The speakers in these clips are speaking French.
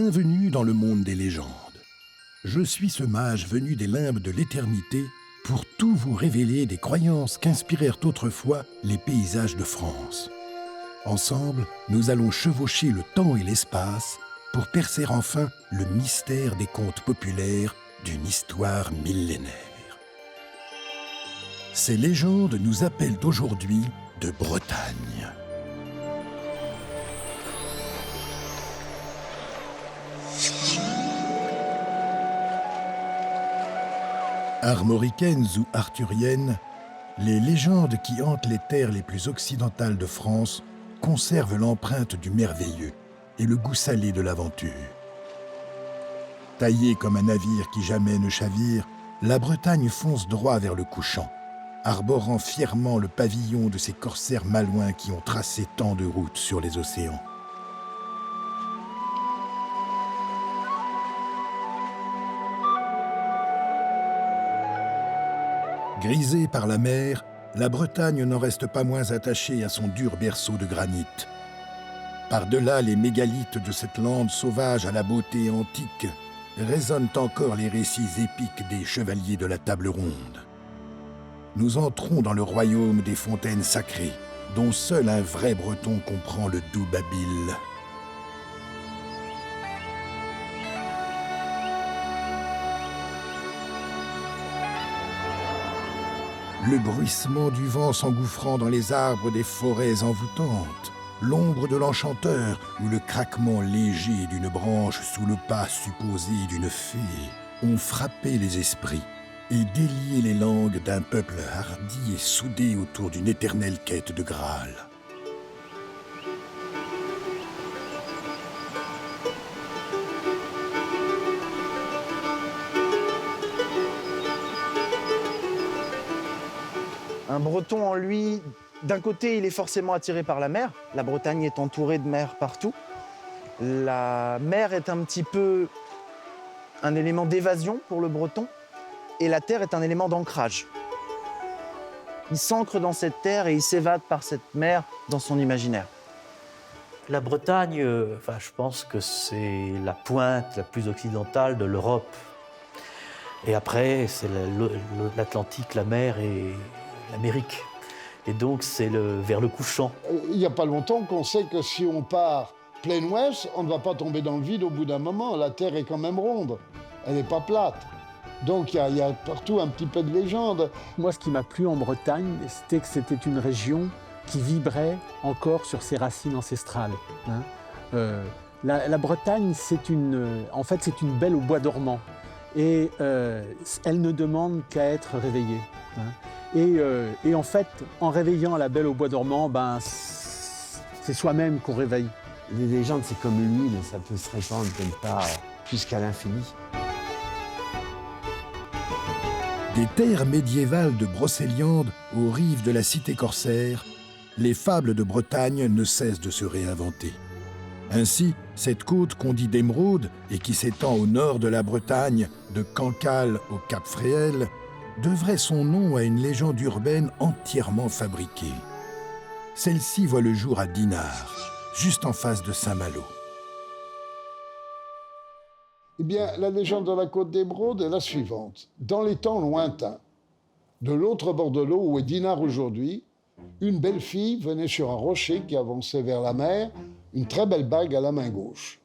Bienvenue dans le monde des légendes. Je suis ce mage venu des limbes de l'éternité pour tout vous révéler des croyances qu'inspirèrent autrefois les paysages de France. Ensemble, nous allons chevaucher le temps et l'espace pour percer enfin le mystère des contes populaires d'une histoire millénaire. Ces légendes nous appellent aujourd'hui de Bretagne. Armoricaines ou arthuriennes, les légendes qui hantent les terres les plus occidentales de France conservent l'empreinte du merveilleux et le goût salé de l'aventure. Taillée comme un navire qui jamais ne chavire, la Bretagne fonce droit vers le couchant, arborant fièrement le pavillon de ces corsaires malouins qui ont tracé tant de routes sur les océans. Grisée par la mer, la Bretagne n'en reste pas moins attachée à son dur berceau de granit. Par-delà les mégalithes de cette lande sauvage à la beauté antique, résonnent encore les récits épiques des chevaliers de la table ronde. Nous entrons dans le royaume des fontaines sacrées, dont seul un vrai breton comprend le doux babil. Le bruissement du vent s'engouffrant dans les arbres des forêts envoûtantes, l'ombre de l'enchanteur ou le craquement léger d'une branche sous le pas supposé d'une fée ont frappé les esprits et délié les langues d'un peuple hardi et soudé autour d'une éternelle quête de Graal. Un Breton en lui, d'un côté, il est forcément attiré par la mer. La Bretagne est entourée de mer partout. La mer est un petit peu un élément d'évasion pour le Breton et la terre est un élément d'ancrage. Il s'ancre dans cette terre et il s'évade par cette mer dans son imaginaire. La Bretagne, je pense que c'est la pointe la plus occidentale de l'Europe. Et après, c'est l'Atlantique, la mer et l'Amérique. Et donc, c'est vers le couchant. Il n'y a pas longtemps qu'on sait que si on part plein ouest, on ne va pas tomber dans le vide au bout d'un moment. La Terre est quand même ronde, elle n'est pas plate. Donc, il y a partout un petit peu de légende. Moi, ce qui m'a plu en Bretagne, c'était que c'était une région qui vibrait encore sur ses racines ancestrales. La Bretagne, c'est une belle au bois dormant. Et elle ne demande qu'à être réveillée. Et en fait, en réveillant la belle au bois dormant, c'est soi-même qu'on réveille. Les légendes, c'est comme l'huile, ça peut se répandre comme ça jusqu'à l'infini. Des terres médiévales de Brocéliande aux rives de la cité corsaire, les fables de Bretagne ne cessent de se réinventer. Ainsi, cette côte qu'on dit d'Émeraude et qui s'étend au nord de la Bretagne, de Cancale au Cap Fréhel, devrait son nom à une légende urbaine entièrement fabriquée. Celle-ci voit le jour à Dinard, juste en face de Saint-Malo. Eh bien, la légende de la côte d'Émeraude est la suivante. Dans les temps lointains, de l'autre bord de l'eau où est Dinard aujourd'hui, une belle fille venait sur un rocher qui avançait vers la mer, une très belle bague à la main gauche.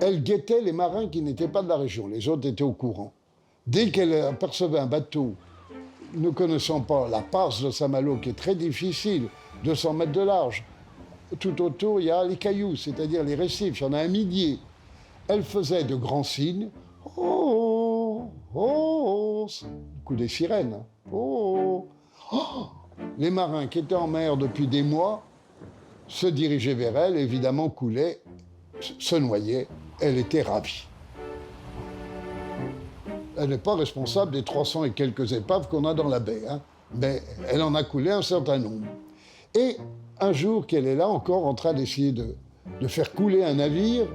Elle guettait les marins qui n'étaient pas de la région, les autres étaient au courant. Dès qu'elle apercevait un bateau, ne connaissant pas la passe de Saint-Malo, qui est très difficile, 200 mètres de large, tout autour, il y a les cailloux, c'est-à-dire les récifs, il y en a un millier. Elle faisait de grands signes. Oh, oh, oh, le coup des sirènes. Oh, oh. Les marins qui étaient en mer depuis des mois se dirigeaient vers elle, évidemment coulaient, se noyaient. Elle était ravie. Elle n'est pas responsable des 300 et quelques épaves qu'on a dans la baie, mais elle en a coulé un certain nombre. Et un jour qu'elle est là encore en train d'essayer de faire couler un navire,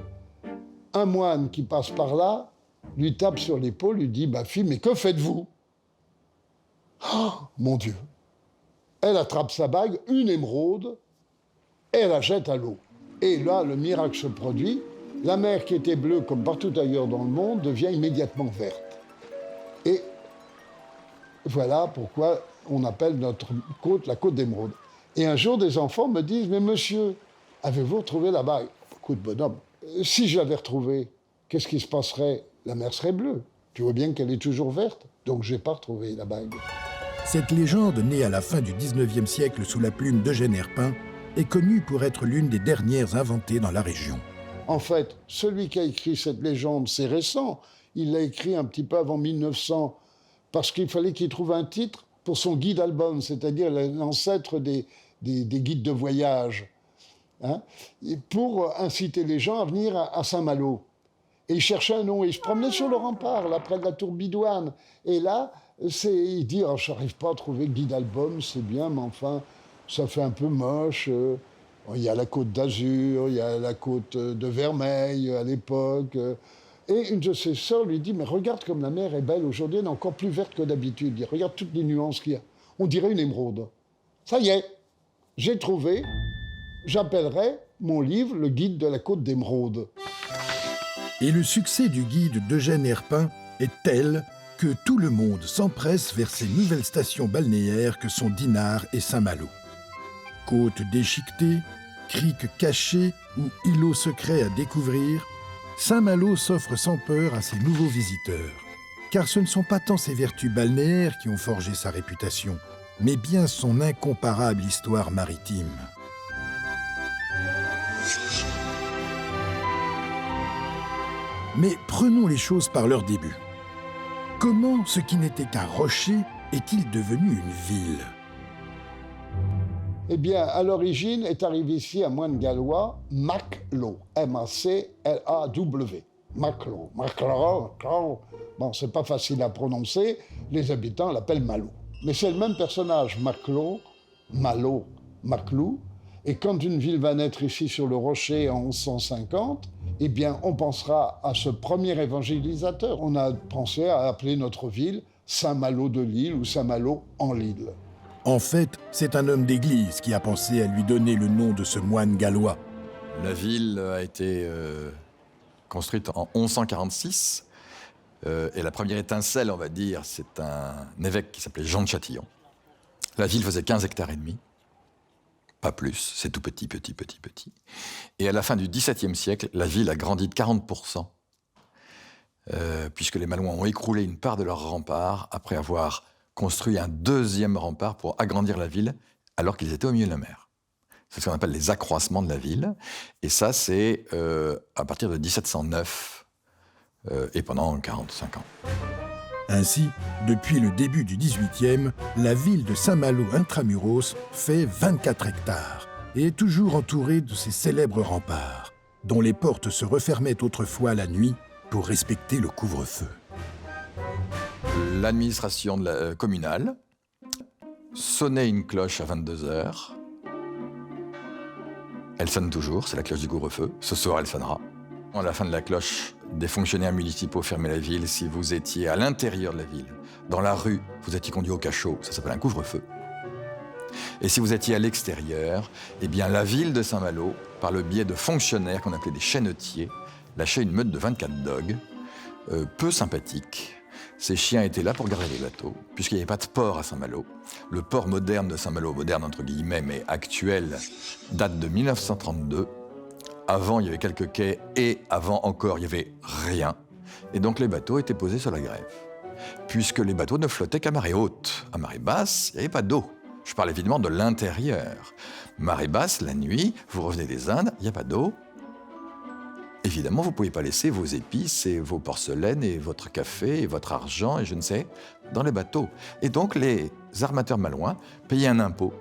un moine qui passe par là lui tape sur l'épaule, lui dit « Fille, mais que faites-vous » ? Oh, mon Dieu ! Elle attrape sa bague, une émeraude, et elle la jette à l'eau. Et là, le miracle se produit, La mer qui était bleue, comme partout ailleurs dans le monde, devient immédiatement verte. Et voilà pourquoi on appelle notre côte la côte d'émeraude. Et un jour, des enfants me disent « Mais monsieur, avez-vous retrouvé la bague ?» Écoute, bonhomme, si je l'avais retrouvée, qu'est-ce qui se passerait? La mer serait bleue. Tu vois bien qu'elle est toujours verte, donc je n'ai pas retrouvé la bague. Cette légende, née à la fin du 19e siècle sous la plume d'Eugène Herpin, est connue pour être l'une des dernières inventées dans la région. En fait, celui qui a écrit cette légende, c'est récent. Il l'a écrit un petit peu avant 1900, parce qu'il fallait qu'il trouve un titre pour son guide-album, c'est-à-dire l'ancêtre des guides de voyage, hein, pour inciter les gens à venir à Saint-Malo. Et il cherchait un nom, et il se promenait sur le rempart, là, près de la tour Bidoine. Et là, il dit oh, « je n'arrive pas à trouver guide-album, c'est bien, mais enfin, ça fait un peu moche. » Il y a la côte d'Azur, il y a la côte de Vermeil à l'époque. Et une de ses sœurs lui dit « Mais regarde comme la mer est belle aujourd'hui, elle est encore plus verte que d'habitude. Regarde toutes les nuances qu'il y a. On dirait une émeraude. » Ça y est, j'ai trouvé. J'appellerai mon livre « Le guide de la côte d'émeraude ». Et le succès du guide d'Eugène Herpin est tel que tout le monde s'empresse vers ces nouvelles stations balnéaires que sont Dinard et Saint-Malo. Côtes déchiquetées, criques cachées ou îlots secrets à découvrir, Saint-Malo s'offre sans peur à ses nouveaux visiteurs. Car ce ne sont pas tant ses vertus balnéaires qui ont forgé sa réputation, mais bien son incomparable histoire maritime. Mais prenons les choses par leur début. Comment ce qui n'était qu'un rocher est-il devenu une ville? Eh bien, à l'origine, est arrivé ici un moine gallois, Maclo, M-A-C-L-A-W. Maclo. Bon, c'est pas facile à prononcer, les habitants l'appellent Malo. Mais c'est le même personnage, Maclo, Malo, Maclou. Et quand une ville va naître ici sur le rocher en 1150, eh bien, on pensera à ce premier évangélisateur. On a pensé à appeler notre ville Saint-Malo de l'Île ou Saint-Malo en l'Île. En fait, c'est un homme d'église qui a pensé à lui donner le nom de ce moine gallois. La ville a été construite en 1146. Et la première étincelle, on va dire, c'est un évêque qui s'appelait Jean de Châtillon. La ville faisait 15 hectares et demi. Pas plus, c'est tout petit. Et à la fin du XVIIe siècle, la ville a grandi de 40%, puisque les Malouins ont écroulé une part de leur rempart après avoir construit un deuxième rempart pour agrandir la ville, alors qu'ils étaient au milieu de la mer. C'est ce qu'on appelle les accroissements de la ville. Et ça, c'est à partir de 1709 et pendant 45 ans. Ainsi, depuis le début du XVIIIe, la ville de Saint-Malo intramuros fait 24 hectares et est toujours entourée de ces célèbres remparts, dont les portes se refermaient autrefois la nuit pour respecter le couvre-feu. L'administration communale sonnait une cloche à 22h. Elle sonne toujours, c'est la cloche du couvre-feu. Ce soir, elle sonnera. À la fin de la cloche, des fonctionnaires municipaux fermaient la ville. Si vous étiez à l'intérieur de la ville, dans la rue, vous étiez conduit au cachot, ça s'appelle un couvre-feu. Et si vous étiez à l'extérieur, eh bien la ville de Saint-Malo, par le biais de fonctionnaires qu'on appelait des chaînetiers, lâchait une meute de 24 dogs, peu sympathiques. Ces chiens étaient là pour garder les bateaux, puisqu'il n'y avait pas de port à Saint-Malo. Le port moderne de Saint-Malo, moderne entre guillemets, mais actuel, date de 1932. Avant, il y avait quelques quais, et avant encore, il n'y avait rien. Et donc les bateaux étaient posés sur la grève, puisque les bateaux ne flottaient qu'à marée haute. À marée basse, il n'y avait pas d'eau. Je parle évidemment de l'intérieur. Marée basse, la nuit, vous revenez des Indes, il n'y a pas d'eau. Évidemment, vous ne pouvez pas laisser vos épices et vos porcelaines et votre café et votre argent et je ne sais, dans les bateaux. Et donc, les armateurs malouins payaient un impôt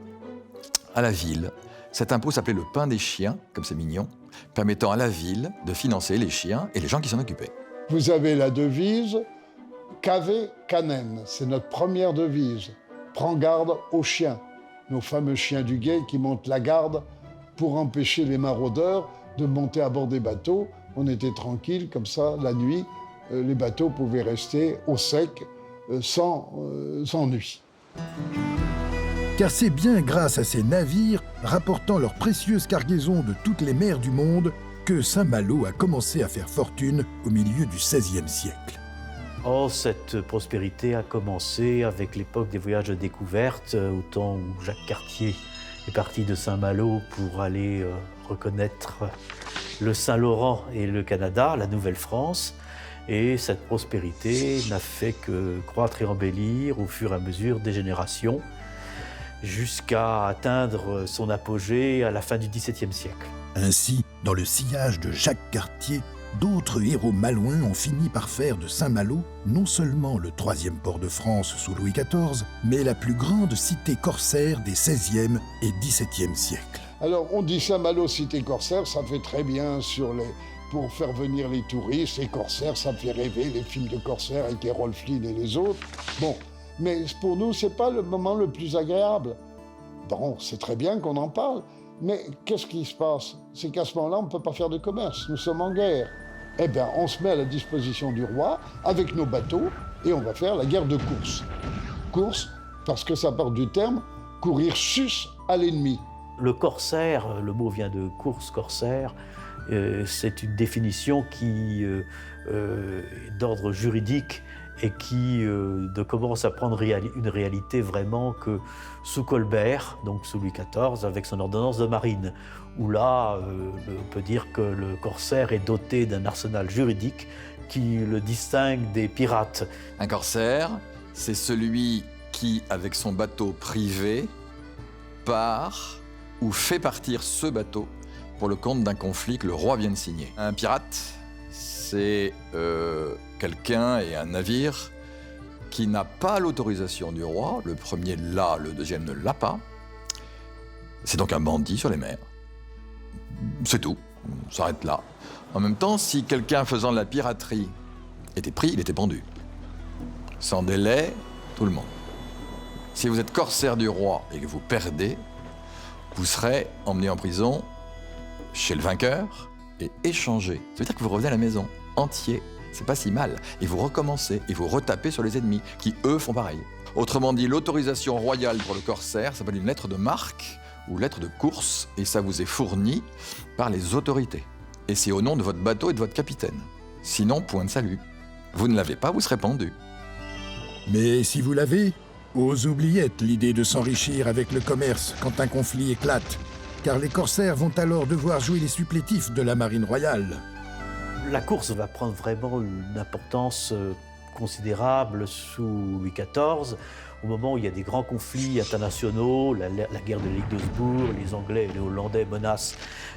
à la ville. Cet impôt s'appelait le pain des chiens, comme c'est mignon, permettant à la ville de financer les chiens et les gens qui s'en occupaient. Vous avez la devise « Cave Canen », c'est notre première devise. « Prends garde aux chiens », nos fameux chiens du guet qui montent la garde pour empêcher les maraudeurs de monter à bord des bateaux. On était tranquille, comme ça, la nuit, les bateaux pouvaient rester au sec, sans nuit. Car c'est bien grâce à ces navires, rapportant leurs précieuses cargaisons de toutes les mers du monde, que Saint-Malo a commencé à faire fortune au milieu du XVIe siècle. Oh, cette prospérité a commencé avec l'époque des voyages de découverte, au temps où Jacques Cartier est parti de Saint-Malo pour aller reconnaître le Saint-Laurent et le Canada, la Nouvelle-France. Et cette prospérité n'a fait que croître et embellir au fur et à mesure des générations, jusqu'à atteindre son apogée à la fin du XVIIe siècle. Ainsi, dans le sillage de Jacques Cartier, d'autres héros malouins ont fini par faire de Saint-Malo non seulement le troisième port de France sous Louis XIV, mais la plus grande cité corsaire des XVIe et XVIIe siècles. Alors, on dit Saint-Malo, cité corsaire, ça fait très bien pour faire venir les touristes. Les corsaires, ça fait rêver, les films de corsaires avec Errol Flynn et les autres. Bon, mais pour nous, c'est pas le moment le plus agréable. Bon, c'est très bien qu'on en parle, mais qu'est-ce qui se passe? C'est qu'à ce moment-là, on ne peut pas faire de commerce, nous sommes en guerre. Eh bien, on se met à la disposition du roi avec nos bateaux et on va faire la guerre de course. Course, parce que ça part du terme « courir sus à l'ennemi ». Le corsaire, le mot vient de course corsaire, c'est une définition qui est d'ordre juridique et qui ne commence à prendre une réalité vraiment que sous Colbert, donc sous Louis XIV, avec son ordonnance de marine, où là, on peut dire que le corsaire est doté d'un arsenal juridique qui le distingue des pirates. Un corsaire, c'est celui qui, avec son bateau privé, part ou fait partir ce bateau pour le compte d'un conflit que le roi vient de signer. Un pirate, c'est quelqu'un et un navire qui n'a pas l'autorisation du roi. Le premier l'a, le deuxième ne l'a pas. C'est donc un bandit sur les mers. C'est tout, on s'arrête là. En même temps, si quelqu'un faisant de la piraterie était pris, il était pendu. Sans délai, tout le monde. Si vous êtes corsaire du roi et que vous perdez, vous serez emmené en prison chez le vainqueur et échangé. Ça veut dire que vous revenez à la maison entier. C'est pas si mal. Et vous recommencez, et vous retapez sur les ennemis, qui eux font pareil. Autrement dit, l'autorisation royale pour le corsaire s'appelle une lettre de marque ou lettre de course, et ça vous est fourni par les autorités. Et c'est au nom de votre bateau et de votre capitaine. Sinon, point de salut. Vous ne l'avez pas, vous serez pendu. Mais si vous l'avez, aux oubliettes l'idée de s'enrichir avec le commerce quand un conflit éclate, car les corsaires vont alors devoir jouer les supplétifs de la marine royale. La course va prendre vraiment une importance considérable sous Louis XIV, au moment où il y a des grands conflits internationaux, la guerre de Ligt-Doesbourg, les Anglais et les Hollandais menacent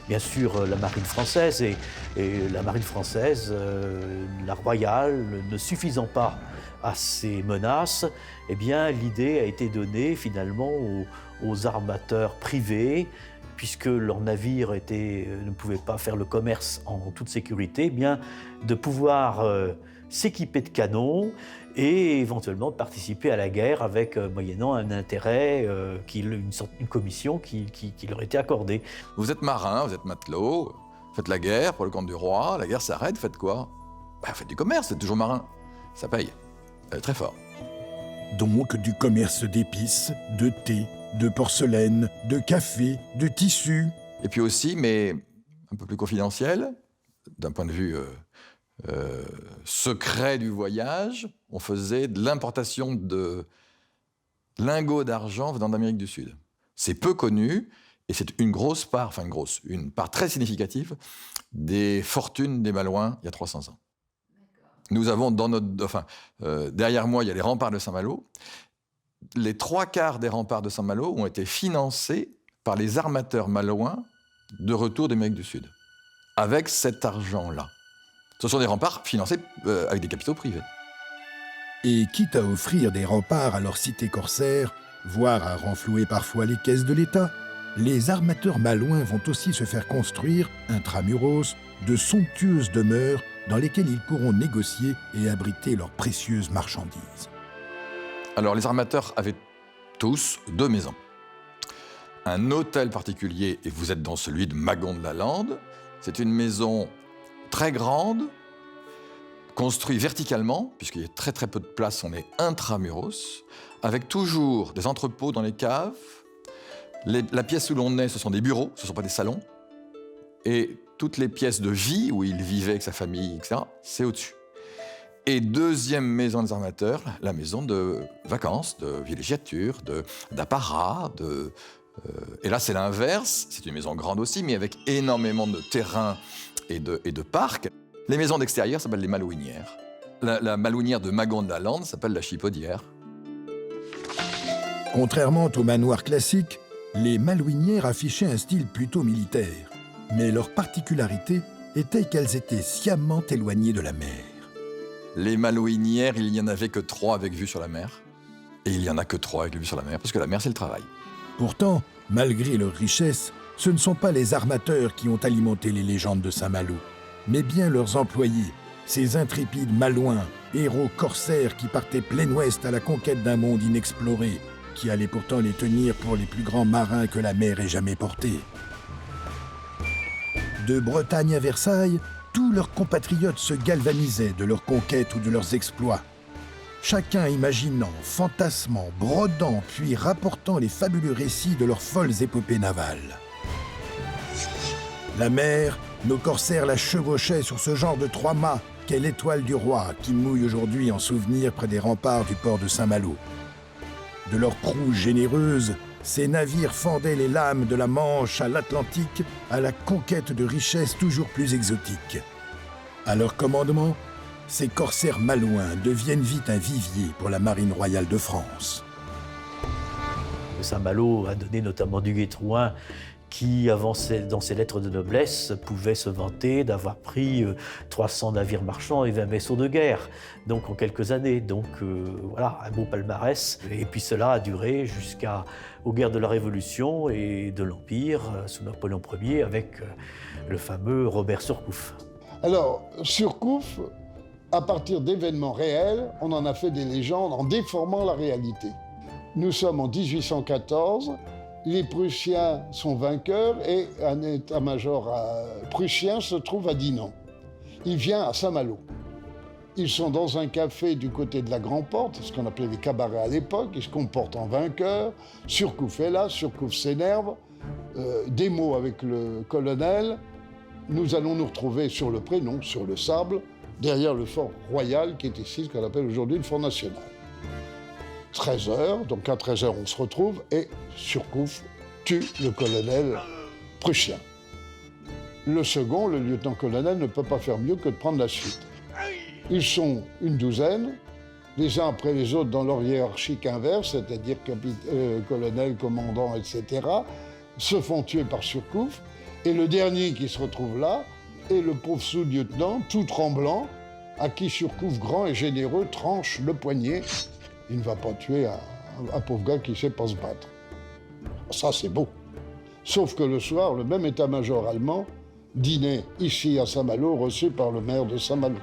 bien sûr la marine française, et la marine française, la royale, ne suffisant pas à ces menaces, eh bien l'idée a été donnée finalement aux armateurs privés, puisque leurs navires ne pouvaient pas faire le commerce en toute sécurité, eh bien de pouvoir s'équiper de canons et éventuellement de participer à la guerre avec, moyennant un intérêt, une commission qui leur était accordée. Vous êtes marin, vous êtes matelot, faites la guerre pour le compte du roi, la guerre s'arrête, faites quoi? Faites du commerce, c'est toujours marin. Ça paye. Très fort. Donc du commerce d'épices, de thé, de porcelaine, de café, de tissus. Et puis aussi, mais un peu plus confidentiel, d'un point de vue secret du voyage, on faisait de l'importation de lingots d'argent venant d'Amérique du Sud. C'est peu connu, et c'est une part très significative des fortunes des Malouins il y a 300 ans. Nous avons derrière moi, il y a les remparts de Saint-Malo. Les 3/4 des remparts de Saint-Malo ont été financés par les armateurs malouins de retour d'Amérique du Sud, avec cet argent-là. Ce sont des remparts financés avec des capitaux privés. Et quitte à offrir des remparts à leur cité corsaire, voire à renflouer parfois les caisses de l'État, les armateurs malouins vont aussi se faire construire, intramuros, de somptueuses demeures dans lesquelles ils pourront négocier et abriter leurs précieuses marchandises. Alors, les armateurs avaient tous 2 maisons. Un hôtel particulier, et vous êtes dans celui de Magon de la Lande. C'est une maison très grande, construite verticalement, puisqu'il y a très très peu de place, on est intramuros, avec toujours des entrepôts dans les caves. La pièce où l'on est, ce sont des bureaux, ce ne sont pas des salons. Et toutes les pièces de vie où il vivait avec sa famille, etc., c'est au-dessus. Et deuxième maison des armateurs, la maison de vacances, de villégiature, d'apparat, et là, c'est l'inverse. C'est une maison grande aussi, mais avec énormément de terrain et de parcs. Les maisons d'extérieur s'appellent les malouinières. La malouinière de Magon de la Lande s'appelle la chipaudière. Contrairement aux manoirs classiques, les malouinières affichaient un style plutôt militaire. Mais leur particularité était qu'elles étaient sciemment éloignées de la mer. Les malouinières, il n'y en avait que 3 avec vue sur la mer. Et il n'y en a que 3 avec vue sur la mer, parce que la mer, c'est le travail. Pourtant, malgré leur richesse, ce ne sont pas les armateurs qui ont alimenté les légendes de Saint-Malo, mais bien leurs employés, ces intrépides malouins, héros corsaires qui partaient plein ouest à la conquête d'un monde inexploré, qui allait pourtant les tenir pour les plus grands marins que la mer ait jamais portés. De Bretagne à Versailles, tous leurs compatriotes se galvanisaient de leurs conquêtes ou de leurs exploits. Chacun imaginant, fantasmant, brodant, puis rapportant les fabuleux récits de leurs folles épopées navales. La mer, nos corsaires la chevauchaient sur ce genre de 3 mâts qu'est l'étoile du roi, qui mouille aujourd'hui en souvenir près des remparts du port de Saint-Malo. De leurs proues généreuses, ces navires fendaient les lames de la Manche à l'Atlantique à la conquête de richesses toujours plus exotiques. À leur commandement, ces corsaires malouins deviennent vite un vivier pour la marine royale de France. Saint-Malo a donné notamment du Guay-Trouin qui, dans ses lettres de noblesse, pouvait se vanter d'avoir pris 300 navires marchands et 20 vaisseaux de guerre, donc en quelques années. Donc voilà, un beau palmarès. Et puis cela a duré jusqu'aux guerres de la Révolution et de l'Empire, sous Napoléon Ier, avec le fameux Robert Surcouf. Alors, Surcouf, à partir d'événements réels, on en a fait des légendes en déformant la réalité. Nous sommes en 1814, les Prussiens sont vainqueurs et un état-major prussien se trouve à Dinan. Il vient à Saint-Malo. Ils sont dans un café du côté de la Grand-Porte, ce qu'on appelait les cabarets à l'époque, ils se comportent en vainqueurs. Surcouf est là, Surcouf s'énerve, des mots avec le colonel. Nous allons nous retrouver sur le prénom, sur le sable, derrière le fort royal qui est ici, ce qu'on appelle aujourd'hui le fort national. 13h, donc à 13h on se retrouve et Surcouf tue le colonel prussien. Le second, le lieutenant-colonel, ne peut pas faire mieux que de prendre la suite. Ils sont une douzaine, les uns après les autres dans leur hiérarchique inverse, c'est-à-dire colonel, commandant, etc., se font tuer par Surcouf. Et le dernier qui se retrouve là est le pauvre sous-lieutenant, tout tremblant, à qui Surcouf, grand et généreux, tranche le poignet. Il ne va pas tuer un pauvre gars qui ne sait pas se battre. Ça, c'est beau. Sauf que le soir, le même état-major allemand dînait ici à Saint-Malo, reçu par le maire de Saint-Malo.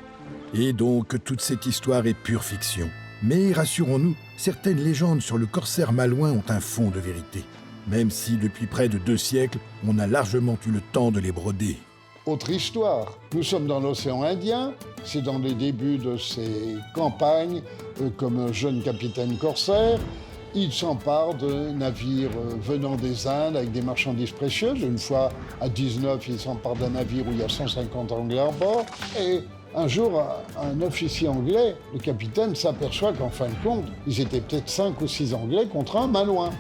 Et donc, toute cette histoire est pure fiction. Mais rassurons-nous, certaines légendes sur le corsaire malouin ont un fond de vérité. Même si, depuis près de 2 siècles, on a largement eu le temps de les broder. Autre histoire, nous sommes dans l'océan Indien, c'est dans les débuts de ses campagnes, comme un jeune capitaine corsaire. Il s'empare de navires venant des Indes avec des marchandises précieuses. Une fois, à 19, il s'empare d'un navire où il y a 150 Anglais à bord. Et un jour, un officier anglais, le capitaine, s'aperçoit qu'en fin de compte, ils étaient peut-être 5 ou 6 Anglais contre un malouin.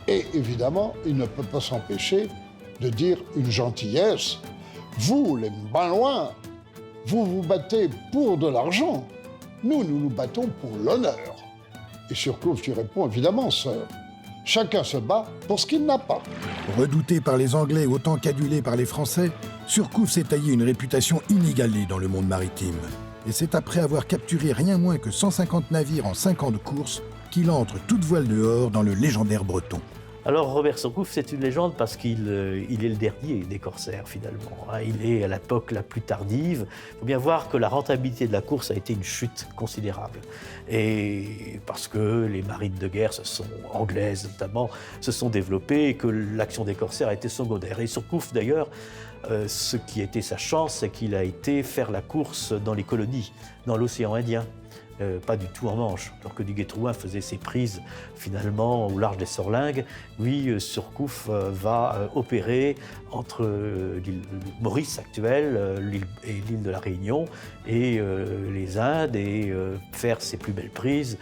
Et évidemment, il ne peut pas s'empêcher de dire une gentillesse. Vous, les malouins, vous vous battez pour de l'argent. Nous, nous nous battons pour l'honneur. Et Surcouf lui répond, évidemment, sœur. Chacun se bat pour ce qu'il n'a pas. Redouté par les Anglais autant qu'adulé par les Français, Surcouf s'est taillé une réputation inégalée dans le monde maritime. Et c'est après avoir capturé rien moins que 150 navires en 5 ans de course qu'il entre toute voile dehors dans le légendaire breton. Alors Robert Surcouf, c'est une légende parce qu'il est le dernier des corsaires finalement. Il est à l'époque la plus tardive. Il faut bien voir que la rentabilité de la course a été une chute considérable. Et parce que les marines de guerre, anglaises notamment, se sont développées et que l'action des corsaires a été secondaire. Et Surcouf d'ailleurs, ce qui était sa chance, c'est qu'il a été faire la course dans les colonies, dans l'océan Indien. pas du tout en Manche. Alors que Duguay-Trouin faisait ses prises finalement au large des Sorlingues, lui, Surcouf va opérer entre l'île Maurice actuelle et l'île de la Réunion et les Indes et faire ses plus belles prises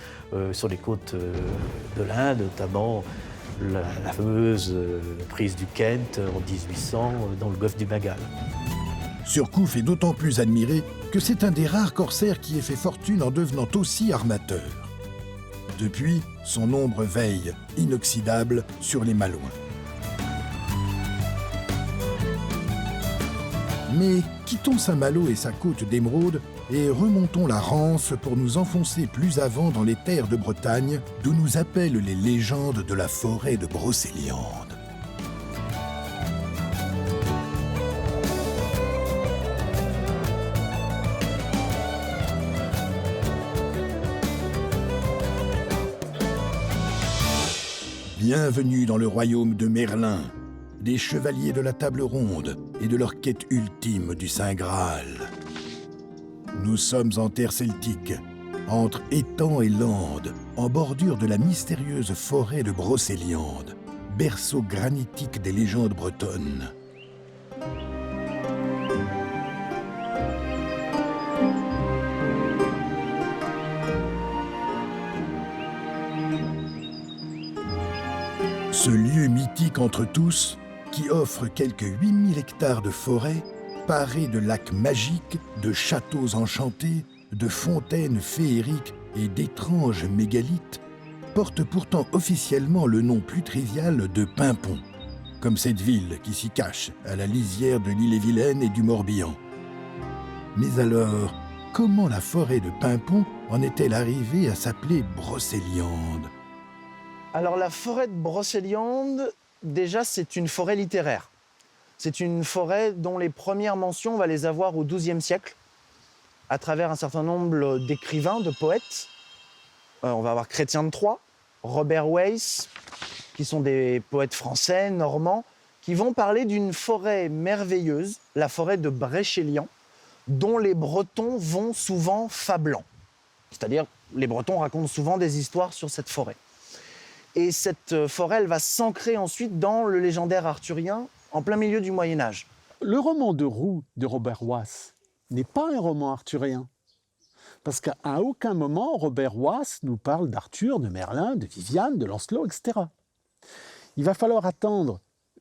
sur les côtes de l'Inde, notamment la fameuse prise du Kent en 1800 dans le golfe du Bengale. Surcouf est d'autant plus admiré que c'est un des rares corsaires qui ait fait fortune en devenant aussi armateur. Depuis, son ombre veille, inoxydable, sur les Malouins. Mais quittons Saint-Malo et sa côte d'Émeraude et remontons la Rance pour nous enfoncer plus avant dans les terres de Bretagne, d'où nous appellent les légendes de la forêt de Brocéliande. Bienvenue dans le royaume de Merlin, des chevaliers de la table ronde et de leur quête ultime du Saint Graal. Nous sommes en terre celtique, entre étangs et landes, en bordure de la mystérieuse forêt de Brocéliande, berceau granitique des légendes bretonnes. Ce lieu mythique entre tous, qui offre quelques 8000 hectares de forêt, paré de lacs magiques, de châteaux enchantés, de fontaines féeriques et d'étranges mégalithes, porte pourtant officiellement le nom plus trivial de Paimpont, comme cette ville qui s'y cache à la lisière de l'Ille-et-Vilaine et du Morbihan. Mais alors, comment la forêt de Paimpont en est-elle arrivée à s'appeler Brocéliande ? Alors la forêt de Brocéliande, déjà c'est une forêt littéraire. C'est une forêt dont les premières mentions, on va les avoir au XIIe siècle, à travers un certain nombre d'écrivains, de poètes. On va avoir Chrétien de Troyes, Robert Weiss, qui sont des poètes français, normands, qui vont parler d'une forêt merveilleuse, la forêt de Bréchéliand, dont les Bretons vont souvent fablant. C'est-à-dire, les Bretons racontent souvent des histoires sur cette forêt. Et cette forêt, elle va s'ancrer ensuite dans le légendaire arthurien, en plein milieu du Moyen-Âge. Le roman de Roux de Robert Wass n'est pas un roman arthurien. Parce qu'à aucun moment, Robert Wass nous parle d'Arthur, de Merlin, de Viviane, de Lancelot, etc. Il va falloir attendre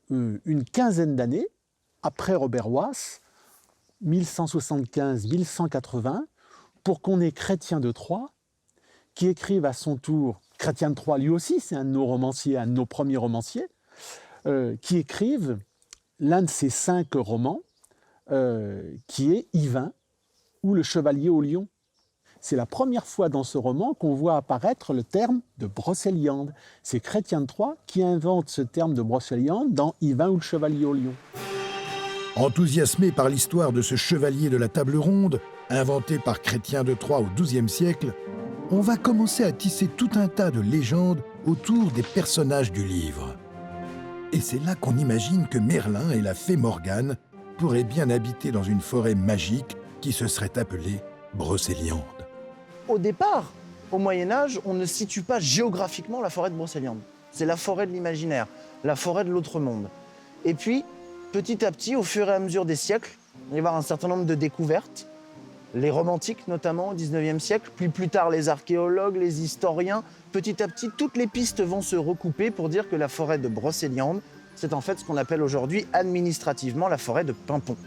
une quinzaine d'années, après Robert Wass, 1175-1180, pour qu'on ait Chrétien de Troyes, qui écrive à son tour, Chrétien de Troyes lui aussi, c'est un de nos romanciers, un de nos premiers romanciers, qui écrivent l'un de ces 5 romans, qui est Yvain ou Le Chevalier au Lion. C'est la première fois dans ce roman qu'on voit apparaître le terme de Brocéliande. C'est Chrétien de Troyes qui invente ce terme de Brocéliande dans Yvain ou Le Chevalier au Lion. Enthousiasmé par l'histoire de ce chevalier de la table ronde, inventé par Chrétien de Troyes au XIIe siècle, on va commencer à tisser tout un tas de légendes autour des personnages du livre. Et c'est là qu'on imagine que Merlin et la fée Morgane pourraient bien habiter dans une forêt magique qui se serait appelée Brocéliande. Au départ, au Moyen-Âge, on ne situe pas géographiquement la forêt de Brocéliande. C'est la forêt de l'imaginaire, la forêt de l'autre monde. Et puis, petit à petit, au fur et à mesure des siècles, il va y avoir un certain nombre de découvertes, les romantiques notamment au XIXe siècle, puis plus tard les archéologues, les historiens. Petit à petit, toutes les pistes vont se recouper pour dire que la forêt de Brocéliande, c'est en fait ce qu'on appelle aujourd'hui administrativement la forêt de Paimpont,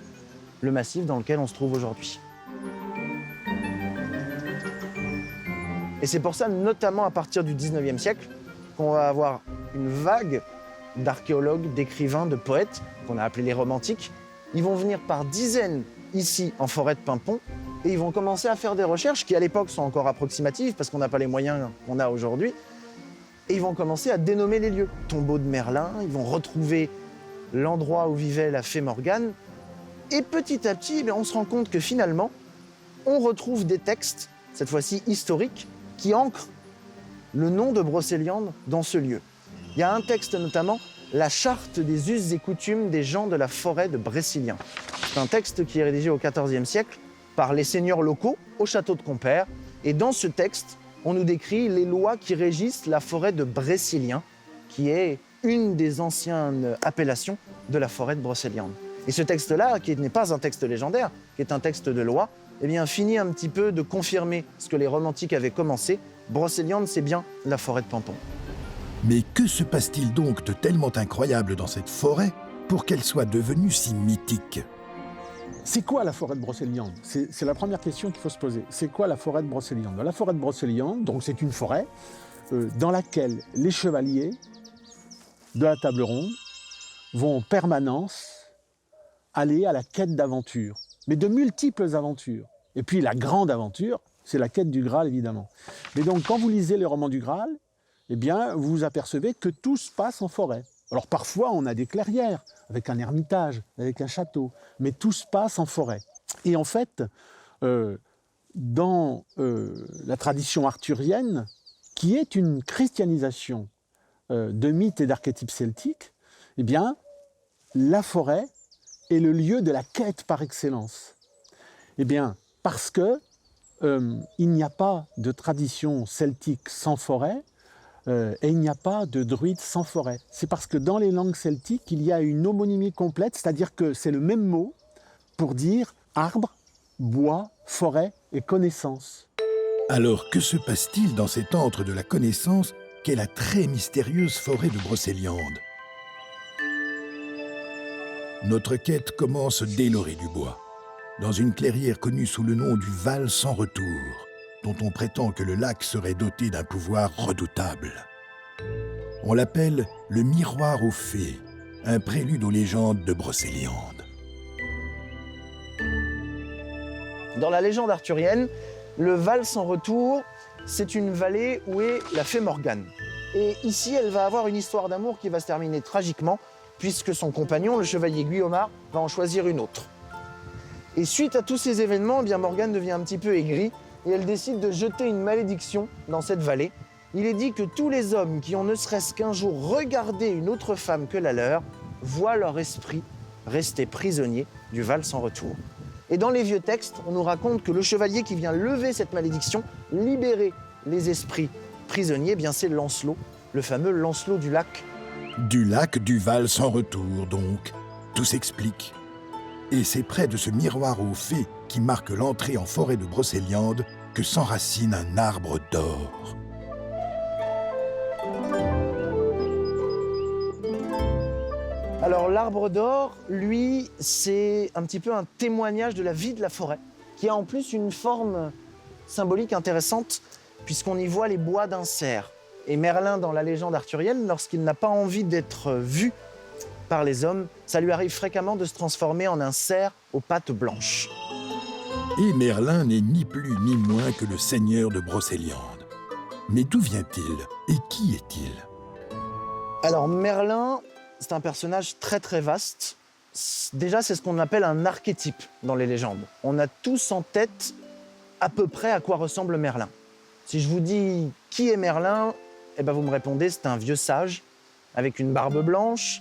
le massif dans lequel on se trouve aujourd'hui. Et c'est pour ça, notamment à partir du XIXe siècle, qu'on va avoir une vague d'archéologues, d'écrivains, de poètes, qu'on a appelés les romantiques. Ils vont venir par dizaines ici, en forêt de Paimpont, et ils vont commencer à faire des recherches qui, à l'époque, sont encore approximatives, parce qu'on n'a pas les moyens qu'on a aujourd'hui. Et ils vont commencer à dénommer les lieux. Tombeau de Merlin, ils vont retrouver l'endroit où vivait la fée Morgane. Et petit à petit, on se rend compte que finalement, on retrouve des textes, cette fois-ci historiques, qui ancrent le nom de Brocéliande dans ce lieu. Il y a un texte notamment, la charte des us et coutumes des gens de la forêt de Brécilien. C'est un texte qui est rédigé au XIVe siècle par les seigneurs locaux au château de Compère Et dans ce texte, on nous décrit les lois qui régissent la forêt de Brécilien, qui est une des anciennes appellations de la forêt de Brocéliande. Et ce texte-là, qui n'est pas un texte légendaire, qui est un texte de loi, eh bien, finit un petit peu de confirmer ce que les romantiques avaient commencé. Brocéliande, c'est bien la forêt de Paimpont. Mais que se passe-t-il donc de tellement incroyable dans cette forêt pour qu'elle soit devenue si mythique? C'est quoi la forêt de Brocéliande? C'est la première question qu'il faut se poser. C'est quoi la forêt de Brocéliande? La forêt de Brocéliande, donc c'est une forêt dans laquelle les chevaliers de la table ronde vont en permanence aller à la quête d'aventures, mais de multiples aventures. Et puis la grande aventure, c'est la quête du Graal, évidemment. Mais donc, quand vous lisez les romans du Graal, eh bien, vous vous apercevez que tout se passe en forêt. Alors parfois, on a des clairières, avec un ermitage, avec un château, mais tout se passe en forêt. Et en fait, dans la tradition arthurienne, qui est une christianisation de mythes et d'archétypes celtiques, eh bien, la forêt est le lieu de la quête par excellence. Eh bien, parce que il n'y a pas de tradition celtique sans forêt, et il n'y a pas de druide sans forêt. C'est parce que dans les langues celtiques, il y a une homonymie complète, c'est-à-dire que c'est le même mot pour dire arbre, bois, forêt et connaissance. Alors que se passe-t-il dans cet antre de la connaissance qu'est la très mystérieuse forêt de Brocéliande? Notre quête commence dès l'orée du bois, dans une clairière connue sous le nom du Val sans retour, dont on prétend que le lac serait doté d'un pouvoir redoutable. On l'appelle le miroir aux fées, un prélude aux légendes de Brocéliande. Dans la légende arthurienne, le Val sans retour, c'est une vallée où est la fée Morgane. Et ici, elle va avoir une histoire d'amour qui va se terminer tragiquement, puisque son compagnon, le chevalier Guiomard, va en choisir une autre. Et suite à tous ces événements, eh bien Morgane devient un petit peu aigrie et elle décide de jeter une malédiction dans cette vallée. Il est dit que tous les hommes qui ont ne serait-ce qu'un jour regardé une autre femme que la leur voient leur esprit rester prisonnier du Val sans retour. Et dans les vieux textes, on nous raconte que le chevalier qui vient lever cette malédiction, libérer les esprits prisonniers, eh bien c'est Lancelot, le fameux Lancelot du lac. Du lac du Val sans retour, donc. Tout s'explique. Et c'est près de ce miroir aux fées qui marque l'entrée en forêt de Brocéliande que s'enracine un arbre d'or. Alors l'arbre d'or, lui, c'est un petit peu un témoignage de la vie de la forêt, qui a en plus une forme symbolique intéressante, puisqu'on y voit les bois d'un cerf. Et Merlin, dans la légende arthurienne, lorsqu'il n'a pas envie d'être vu par les hommes, ça lui arrive fréquemment de se transformer en un cerf aux pattes blanches. Et Merlin n'est ni plus ni moins que le seigneur de Brocéliande. Mais d'où vient-il et qui est-il? Alors Merlin, c'est un personnage très très vaste. Déjà, c'est ce qu'on appelle un archétype dans les légendes. On a tous en tête à peu près à quoi ressemble Merlin. Si je vous dis qui est Merlin, eh ben vous me répondez c'est un vieux sage avec une barbe blanche.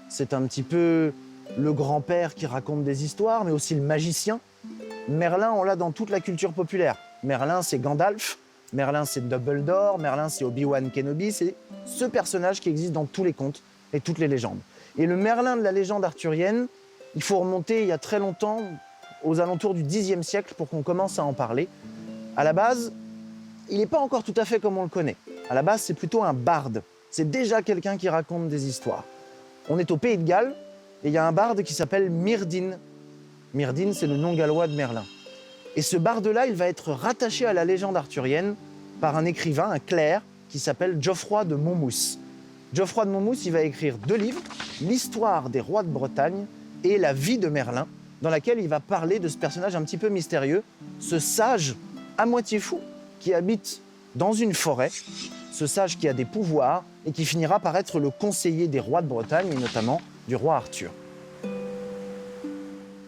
C'est un petit peu le grand-père qui raconte des histoires, mais aussi le magicien. Merlin, on l'a dans toute la culture populaire. Merlin, c'est Gandalf. Merlin, c'est Dumbledore. Merlin, c'est Obi-Wan Kenobi. C'est ce personnage qui existe dans tous les contes et toutes les légendes. Et le Merlin de la légende arthurienne, il faut remonter il y a très longtemps, aux alentours du Xe siècle, pour qu'on commence à en parler. À la base, il n'est pas encore tout à fait comme on le connaît. À la base, c'est plutôt un barde. C'est déjà quelqu'un qui raconte des histoires. On est au Pays de Galles, et il y a un barde qui s'appelle Myrdin. Myrdin, c'est le nom gallois de Merlin. Et ce barde-là, il va être rattaché à la légende arthurienne par un écrivain, un clerc, qui s'appelle Geoffroy de Monmouth. Geoffroy de Monmouth, il va écrire 2 livres, l'histoire des rois de Bretagne et la vie de Merlin, dans laquelle il va parler de ce personnage un petit peu mystérieux, ce sage à moitié fou qui habite dans une forêt, ce sage qui a des pouvoirs et qui finira par être le conseiller des rois de Bretagne, et notamment du roi Arthur.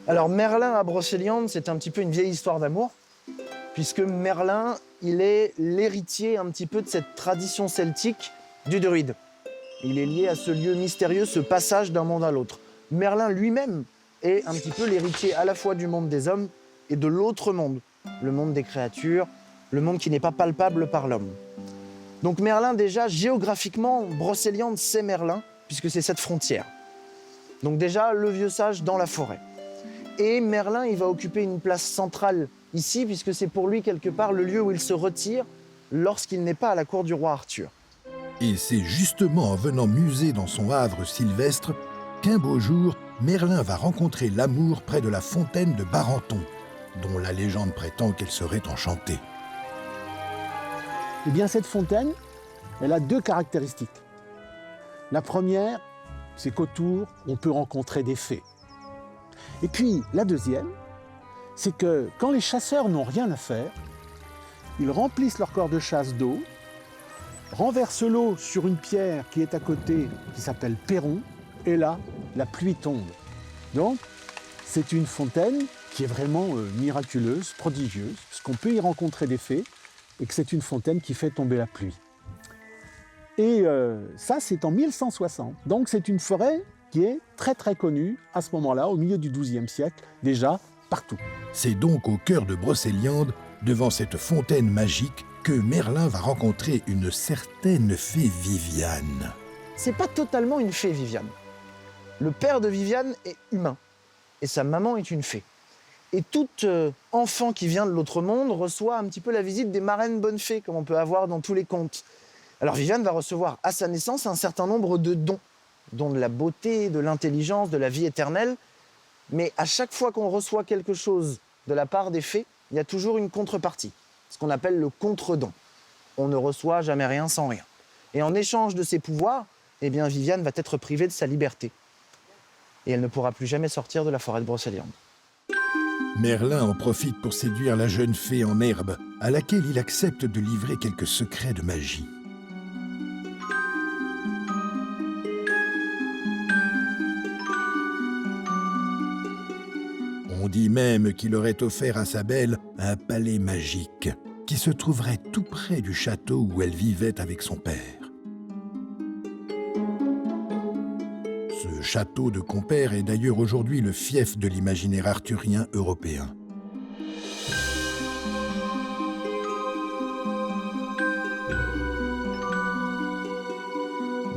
Alors Merlin à Brocéliande, c'est un petit peu une vieille histoire d'amour, puisque Merlin, il est l'héritier un petit peu de cette tradition celtique du druide. Il est lié à ce lieu mystérieux, ce passage d'un monde à l'autre. Merlin lui-même est un petit peu l'héritier à la fois du monde des hommes et de l'autre monde, le monde des créatures, le monde qui n'est pas palpable par l'homme. Donc Merlin, déjà, géographiquement, Brocéliande, c'est Merlin, puisque c'est cette frontière. Donc déjà, le vieux sage dans la forêt. Et Merlin, il va occuper une place centrale ici, puisque c'est pour lui, quelque part, le lieu où il se retire lorsqu'il n'est pas à la cour du roi Arthur. Et c'est justement en venant muser dans son havre sylvestre qu'un beau jour, Merlin va rencontrer l'amour près de la fontaine de Barenton, dont la légende prétend qu'elle serait enchantée. Eh bien, cette fontaine, elle a deux caractéristiques. La première, c'est qu'autour, on peut rencontrer des fées. Et puis, la deuxième, c'est que quand les chasseurs n'ont rien à faire, ils remplissent leur corps de chasse d'eau, renversent l'eau sur une pierre qui est à côté, qui s'appelle Perron, et là, la pluie tombe. Donc, c'est une fontaine qui est vraiment miraculeuse, prodigieuse, parce qu'on peut y rencontrer des fées, et que c'est une fontaine qui fait tomber la pluie. Et ça, c'est en 1160. Donc, c'est une forêt qui est très très connue à ce moment-là, au milieu du XIIe siècle, déjà partout. C'est donc au cœur de Brocéliande, devant cette fontaine magique, que Merlin va rencontrer une certaine fée Viviane. C'est pas totalement une fée, Viviane. Le père de Viviane est humain, et sa maman est une fée. Et tout enfant qui vient de l'autre monde reçoit un petit peu la visite des marraines bonnes fées, comme on peut avoir dans tous les contes. Alors Viviane va recevoir à sa naissance un certain nombre de dons de la beauté, de l'intelligence, de la vie éternelle. Mais à chaque fois qu'on reçoit quelque chose de la part des fées, il y a toujours une contrepartie, ce qu'on appelle le contre-don. On ne reçoit jamais rien sans rien. Et en échange de ses pouvoirs, eh bien Viviane va être privée de sa liberté. Et elle ne pourra plus jamais sortir de la forêt de Brocéliande. Merlin en profite pour séduire la jeune fée en herbe, à laquelle il accepte de livrer quelques secrets de magie. On dit même qu'il aurait offert à sa belle un palais magique, qui se trouverait tout près du château où elle vivait avec son père. Ce château de Compère est d'ailleurs aujourd'hui le fief de l'imaginaire arthurien européen.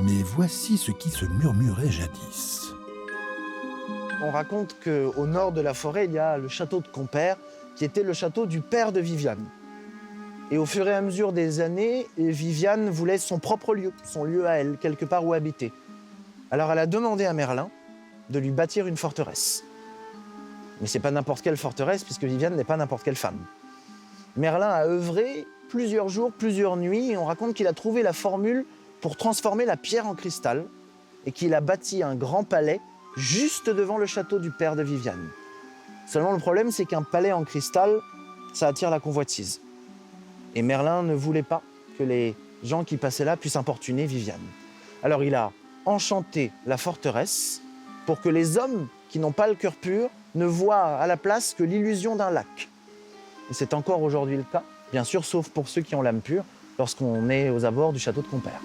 Mais voici ce qui se murmurait jadis. On raconte qu'au nord de la forêt, il y a le château de Compère, qui était le château du père de Viviane. Et au fur et à mesure des années, Viviane voulait son propre lieu, son lieu à elle, quelque part où habiter. Alors elle a demandé à Merlin de lui bâtir une forteresse. Mais c'est pas n'importe quelle forteresse, puisque Viviane n'est pas n'importe quelle femme. Merlin a œuvré plusieurs jours, plusieurs nuits, et on raconte qu'il a trouvé la formule pour transformer la pierre en cristal, et qu'il a bâti un grand palais juste devant le château du père de Viviane. Seulement le problème, c'est qu'un palais en cristal, ça attire la convoitise. Et Merlin ne voulait pas que les gens qui passaient là puissent importuner Viviane. Alors il a enchanté la forteresse pour que les hommes qui n'ont pas le cœur pur ne voient à la place que l'illusion d'un lac. Et c'est encore aujourd'hui le cas, bien sûr, sauf pour ceux qui ont l'âme pure, lorsqu'on est aux abords du château de Compère.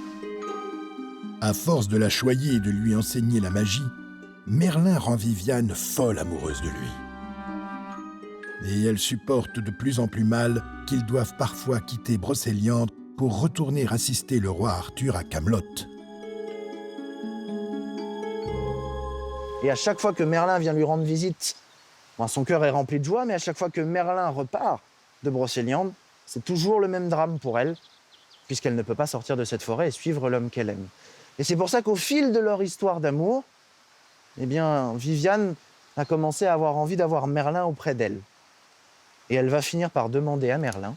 À force de la choyer et de lui enseigner la magie, Merlin rend Viviane folle amoureuse de lui. Et elle supporte de plus en plus mal qu'ils doivent parfois quitter Brocéliande pour retourner assister le roi Arthur à Camelot. Et à chaque fois que Merlin vient lui rendre visite, son cœur est rempli de joie, mais à chaque fois que Merlin repart de Brocéliande, c'est toujours le même drame pour elle, puisqu'elle ne peut pas sortir de cette forêt et suivre l'homme qu'elle aime. Et c'est pour ça qu'au fil de leur histoire d'amour, eh bien, Viviane a commencé à avoir envie d'avoir Merlin auprès d'elle. Et elle va finir par demander à Merlin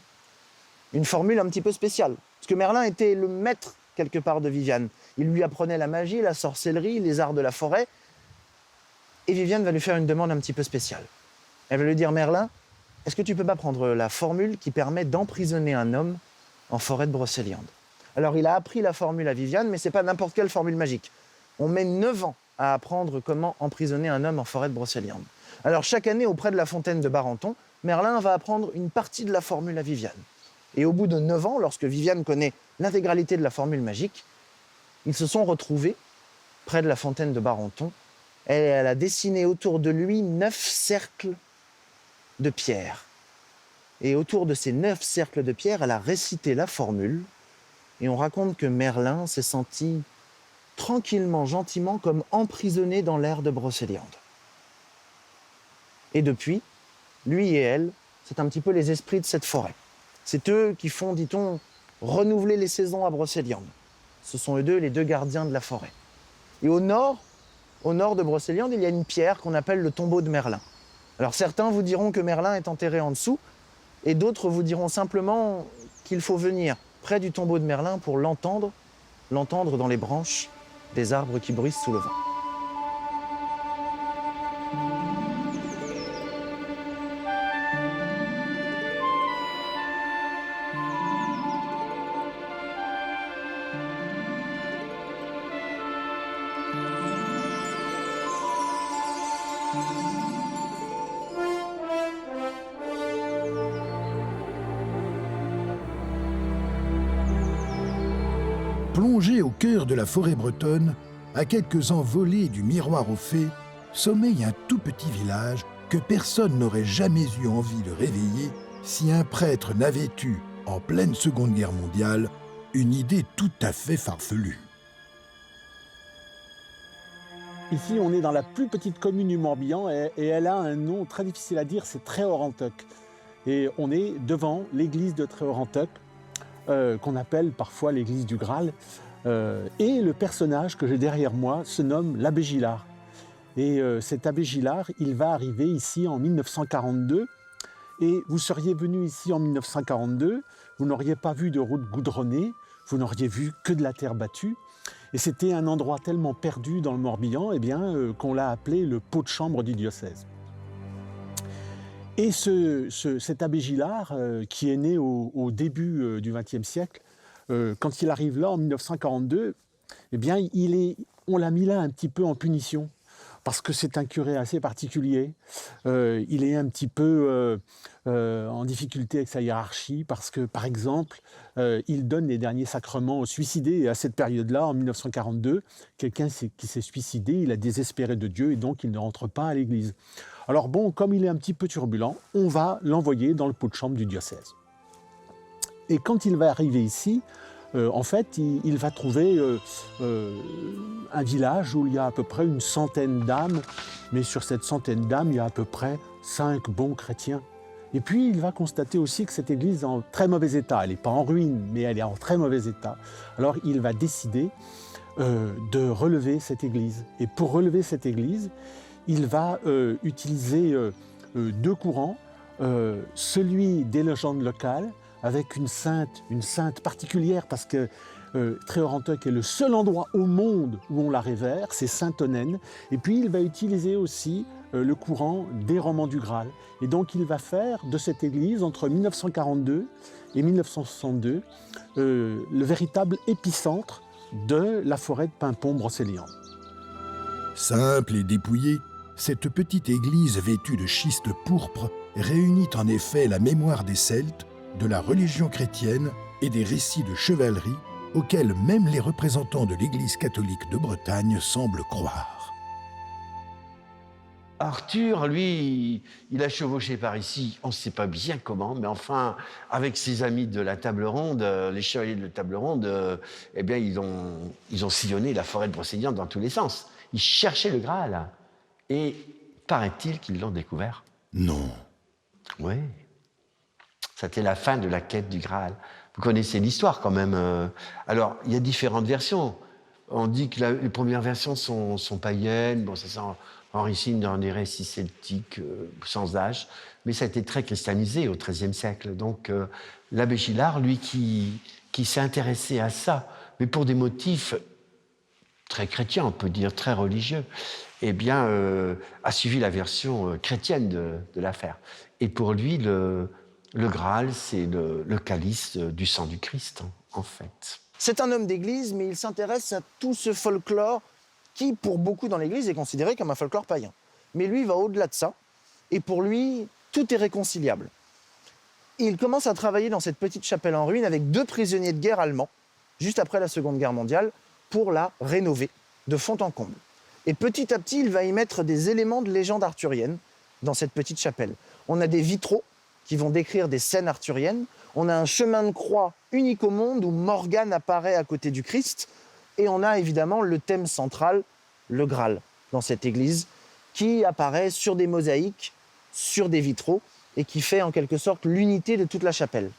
une formule un petit peu spéciale. Parce que Merlin était le maître, quelque part, de Viviane. Il lui apprenait la magie, la sorcellerie, les arts de la forêt. Et Viviane va lui faire une demande un petit peu spéciale. Elle va lui dire, Merlin, est-ce que tu peux pas prendre la formule qui permet d'emprisonner un homme en forêt de Brocéliande? Alors, il a appris la formule à Viviane, mais ce n'est pas n'importe quelle formule magique. On met 9 ans à apprendre comment emprisonner un homme en forêt de Brocéliande. Alors, chaque année, auprès de la fontaine de Barenton, Merlin va apprendre une partie de la formule à Viviane. Et au bout de 9 ans, lorsque Viviane connaît l'intégralité de la formule magique, ils se sont retrouvés près de la fontaine de Barenton. Elle a dessiné autour de lui 9 cercles de pierre. Et autour de ces 9 cercles de pierre, elle a récité la formule. Et on raconte que Merlin s'est senti tranquillement, gentiment, comme emprisonné dans l'air de Brocéliande. Et depuis, lui et elle, c'est un petit peu les esprits de cette forêt. C'est eux qui font, dit-on, renouveler les saisons à Brocéliande. Ce sont eux deux les deux gardiens de la forêt. Et au nord de Brocéliande, il y a une pierre qu'on appelle le tombeau de Merlin. Alors certains vous diront que Merlin est enterré en dessous, et d'autres vous diront simplement qu'il faut venir près du tombeau de Merlin pour l'entendre dans les branches des arbres qui bruissent sous le vent. Plongé au cœur de la forêt bretonne, à quelques envolées du miroir aux fées, sommeille un tout petit village que personne n'aurait jamais eu envie de réveiller si un prêtre n'avait eu, en pleine Seconde Guerre mondiale, une idée tout à fait farfelue. Ici, on est dans la plus petite commune du Morbihan et elle a un nom très difficile à dire, c'est Tréorantoc. Et on est devant l'église de Tréorantoc, qu'on appelle parfois l'église du Graal. Et le personnage que j'ai derrière moi se nomme l'abbé Gillard. Et cet abbé Gillard, il va arriver ici en 1942. Et vous seriez venu ici en 1942, vous n'auriez pas vu de route goudronnée, vous n'auriez vu que de la terre battue. Et c'était un endroit tellement perdu dans le Morbihan qu'on l'a appelé le pot de chambre du diocèse. Et cet abbé Gillard, qui est né au début du XXe siècle, quand il arrive là en 1942, on l'a mis là un petit peu en punition, parce que c'est un curé assez particulier. Il est un petit peu en difficulté avec sa hiérarchie, parce que, par exemple, il donne les derniers sacrements aux suicidés. Et à cette période-là, en 1942, quelqu'un qui s'est suicidé, il a désespéré de Dieu, et donc il ne rentre pas à l'église. Alors bon, comme il est un petit peu turbulent, on va l'envoyer dans le pot de chambre du diocèse. Et quand il va arriver ici, en fait, il va trouver un village où il y a à peu près une centaine d'âmes, mais sur cette centaine d'âmes, il y a à peu près 5 bons chrétiens. Et puis, il va constater aussi que cette église est en très mauvais état. Elle n'est pas en ruine, mais elle est en très mauvais état. Alors, il va décider de relever cette église. Et pour relever cette église, il va utiliser 2 courants, celui des légendes locales, avec une sainte particulière, parce que Tréorantoc est le seul endroit au monde où on la révère, c'est Sainte Onenne. Et puis il va utiliser aussi le courant des romans du Graal. Et donc il va faire de cette église, entre 1942 et 1962, le véritable épicentre de la forêt de Paimpont-Brocéliande. Simple et dépouillée, cette petite église vêtue de schiste pourpre réunit en effet la mémoire des Celtes, de la religion chrétienne et des récits de chevalerie auxquels même les représentants de l'Église catholique de Bretagne semblent croire. Arthur, lui, il a chevauché par ici, on ne sait pas bien comment, mais enfin, avec ses amis de la table ronde, les chevaliers de la table ronde, ils ont sillonné la forêt de Brocéliande dans tous les sens. Ils cherchaient le Graal. Et paraît-il qu'ils l'ont découvert. Non. Oui. C'était la fin de la quête du Graal. Vous connaissez l'histoire quand même. Alors, il y a différentes versions. On dit que les premières versions sont païennes. Bon, ça s'enrichit dans des récits celtiques sans âge. Mais ça a été très christianisé au XIIIe siècle. Donc, l'abbé Gillard, lui, qui s'est intéressé à ça, mais pour des motifs très chrétiens, on peut dire très religieux, a suivi la version chrétienne de l'affaire. Et pour lui, le Graal, c'est le calice du sang du Christ, en fait. C'est un homme d'église, mais il s'intéresse à tout ce folklore qui, pour beaucoup dans l'église, est considéré comme un folklore païen. Mais lui va au-delà de ça, et pour lui, tout est réconciliable. Il commence à travailler dans cette petite chapelle en ruine avec 2 prisonniers de guerre allemands, juste après la Seconde Guerre mondiale, pour la rénover de fond en comble. Et petit à petit, il va y mettre des éléments de légende arthurienne dans cette petite chapelle. On a des vitraux qui vont décrire des scènes arthuriennes. On a un chemin de croix unique au monde où Morgane apparaît à côté du Christ. Et on a évidemment le thème central, le Graal, dans cette église, qui apparaît sur des mosaïques, sur des vitraux, et qui fait en quelque sorte l'unité de toute la chapelle.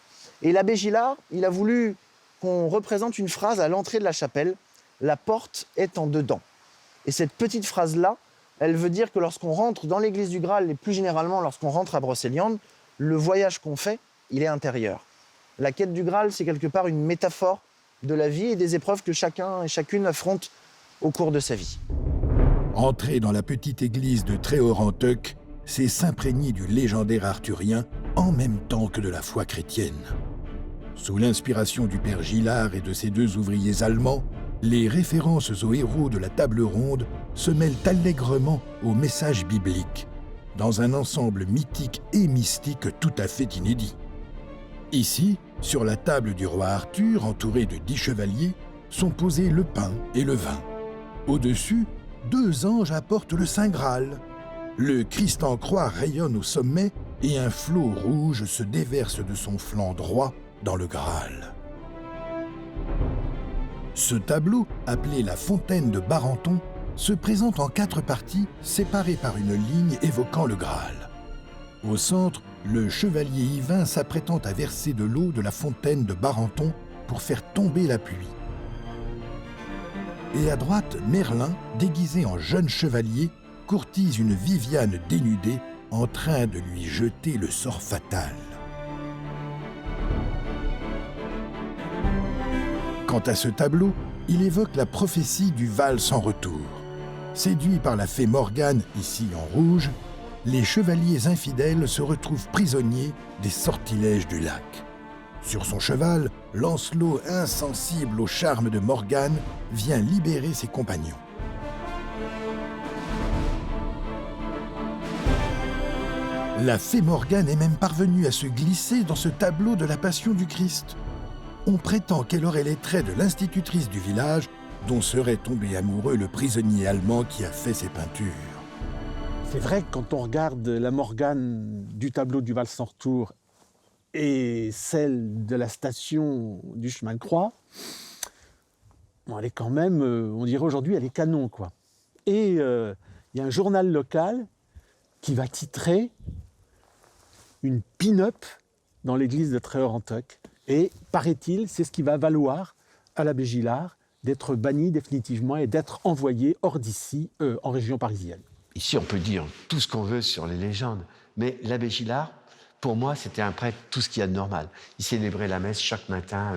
Et l'abbé Gillard, il a voulu qu'on représente une phrase à l'entrée de la chapelle, « La porte est en dedans ». Et cette petite phrase-là, elle veut dire que lorsqu'on rentre dans l'église du Graal, et plus généralement lorsqu'on rentre à Brocéliande, le voyage qu'on fait, il est intérieur. La quête du Graal, c'est quelque part une métaphore de la vie et des épreuves que chacun et chacune affronte au cours de sa vie. Entrer dans la petite église de Tréorenteuc, c'est s'imprégner du légendaire arthurien en même temps que de la foi chrétienne. Sous l'inspiration du père Gillard et de ses 2 ouvriers allemands, les références aux héros de la table ronde se mêlent allègrement au message biblique, dans un ensemble mythique et mystique tout à fait inédit. Ici, sur la table du roi Arthur, entouré de 10 chevaliers, sont posés le pain et le vin. Au-dessus, 2 anges apportent le Saint Graal. Le Christ en croix rayonne au sommet et un flot rouge se déverse de son flanc droit dans le Graal. Ce tableau, appelé la fontaine de Barenton, se présente en 4 parties séparées par une ligne évoquant le Graal. Au centre, le chevalier Yvain s'apprêtant à verser de l'eau de la fontaine de Barenton pour faire tomber la pluie. Et à droite, Merlin, déguisé en jeune chevalier, courtise une Viviane dénudée en train de lui jeter le sort fatal. Quant à ce tableau, il évoque la prophétie du Val sans retour. Séduits par la fée Morgane, ici en rouge, les chevaliers infidèles se retrouvent prisonniers des sortilèges du lac. Sur son cheval, Lancelot, insensible au charme de Morgane, vient libérer ses compagnons. La fée Morgane est même parvenue à se glisser dans ce tableau de la Passion du Christ. On prétend qu'elle aurait les traits de l'institutrice du village, dont serait tombé amoureux le prisonnier allemand qui a fait ses peintures. C'est vrai que quand on regarde la Morgane du tableau du Val sans retour et celle de la station du chemin de croix, bon, elle est quand même, on dirait aujourd'hui, elle est canon, quoi. Et il y a un journal local qui va titrer une pin-up dans l'église de Tréorenteuc. Et, paraît-il, c'est ce qui va valoir à l'abbé Gillard d'être banni définitivement et d'être envoyé hors d'ici, en région parisienne. Ici, on peut dire tout ce qu'on veut sur les légendes, mais l'abbé Gillard, pour moi, c'était un prêtre tout ce qu'il y a de normal. Il célébrait la messe chaque matin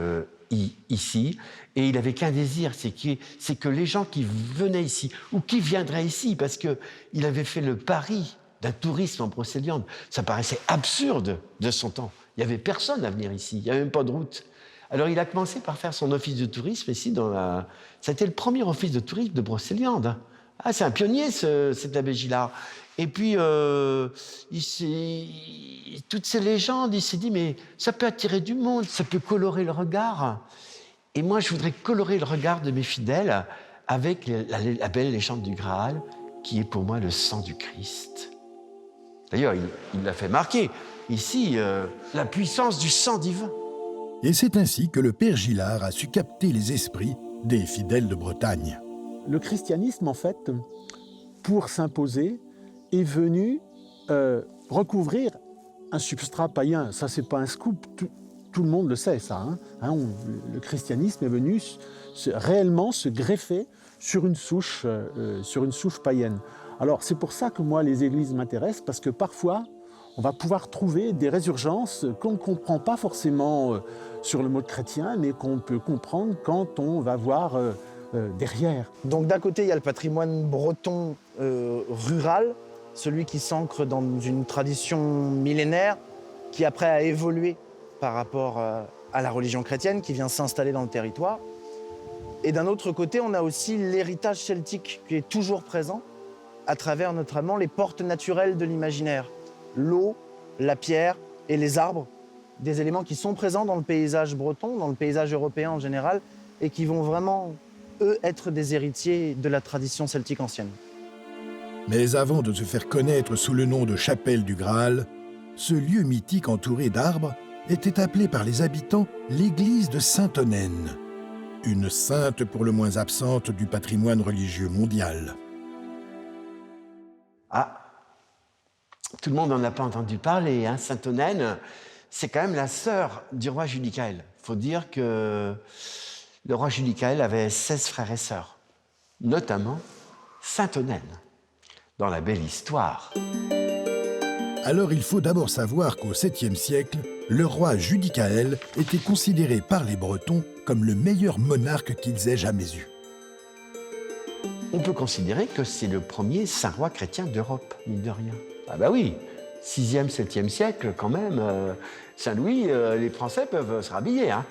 ici, et il n'avait qu'un désir, c'est que les gens qui venaient ici, ou qui viendraient ici, parce qu'il avait fait le pari d'un tourisme en Brocéliande. Ça paraissait absurde de son temps. Il n'y avait personne à venir ici, il n'y avait même pas de route. Alors il a commencé par faire son office de tourisme ici dans la... C'était le premier office de tourisme de Brocéliande. Ah, c'est un pionnier cet abbé Gillard. Et puis, toutes ces légendes, il s'est dit, mais ça peut attirer du monde, ça peut colorer le regard. Et moi, je voudrais colorer le regard de mes fidèles avec la belle légende du Graal, qui est pour moi le sang du Christ. D'ailleurs, il l'a fait marquer. Ici, la puissance du sang divin. Et c'est ainsi que le père Gillard a su capter les esprits des fidèles de Bretagne. Le christianisme, en fait, pour s'imposer, est venu recouvrir un substrat païen. Ça, c'est pas un scoop, tout le monde le sait, ça. Le christianisme est venu réellement se greffer sur une souche païenne. Alors, c'est pour ça que moi, les églises m'intéressent, parce que parfois, on va pouvoir trouver des résurgences qu'on ne comprend pas forcément sur le mode chrétien, mais qu'on peut comprendre quand on va voir derrière. Donc d'un côté, il y a le patrimoine breton rural, celui qui s'ancre dans une tradition millénaire, qui après a évolué par rapport à la religion chrétienne, qui vient s'installer dans le territoire. Et d'un autre côté, on a aussi l'héritage celtique qui est toujours présent, à travers notamment les portes naturelles de l'imaginaire. L'eau, la pierre et les arbres, des éléments qui sont présents dans le paysage breton, dans le paysage européen en général, et qui vont vraiment, eux, être des héritiers de la tradition celtique ancienne. Mais avant de se faire connaître sous le nom de Chapelle du Graal, ce lieu mythique entouré d'arbres était appelé par les habitants l'église de Sainte-Onenne, une sainte pour le moins absente du patrimoine religieux mondial. Ah, tout le monde n'en a pas entendu parler, hein. Sainte-Onenne, c'est quand même la sœur du roi Judicaël. Il faut dire que le roi Judicaël avait 16 frères et sœurs, notamment Sainte-Onenne, dans la belle histoire. Alors il faut d'abord savoir qu'au 7e siècle, le roi Judicaël était considéré par les Bretons comme le meilleur monarque qu'ils aient jamais eu. On peut considérer que c'est le premier saint roi chrétien d'Europe, mine de rien. Ah bah oui, 6e, 7e siècle quand même, Saint-Louis, les Français peuvent se rhabiller, hein.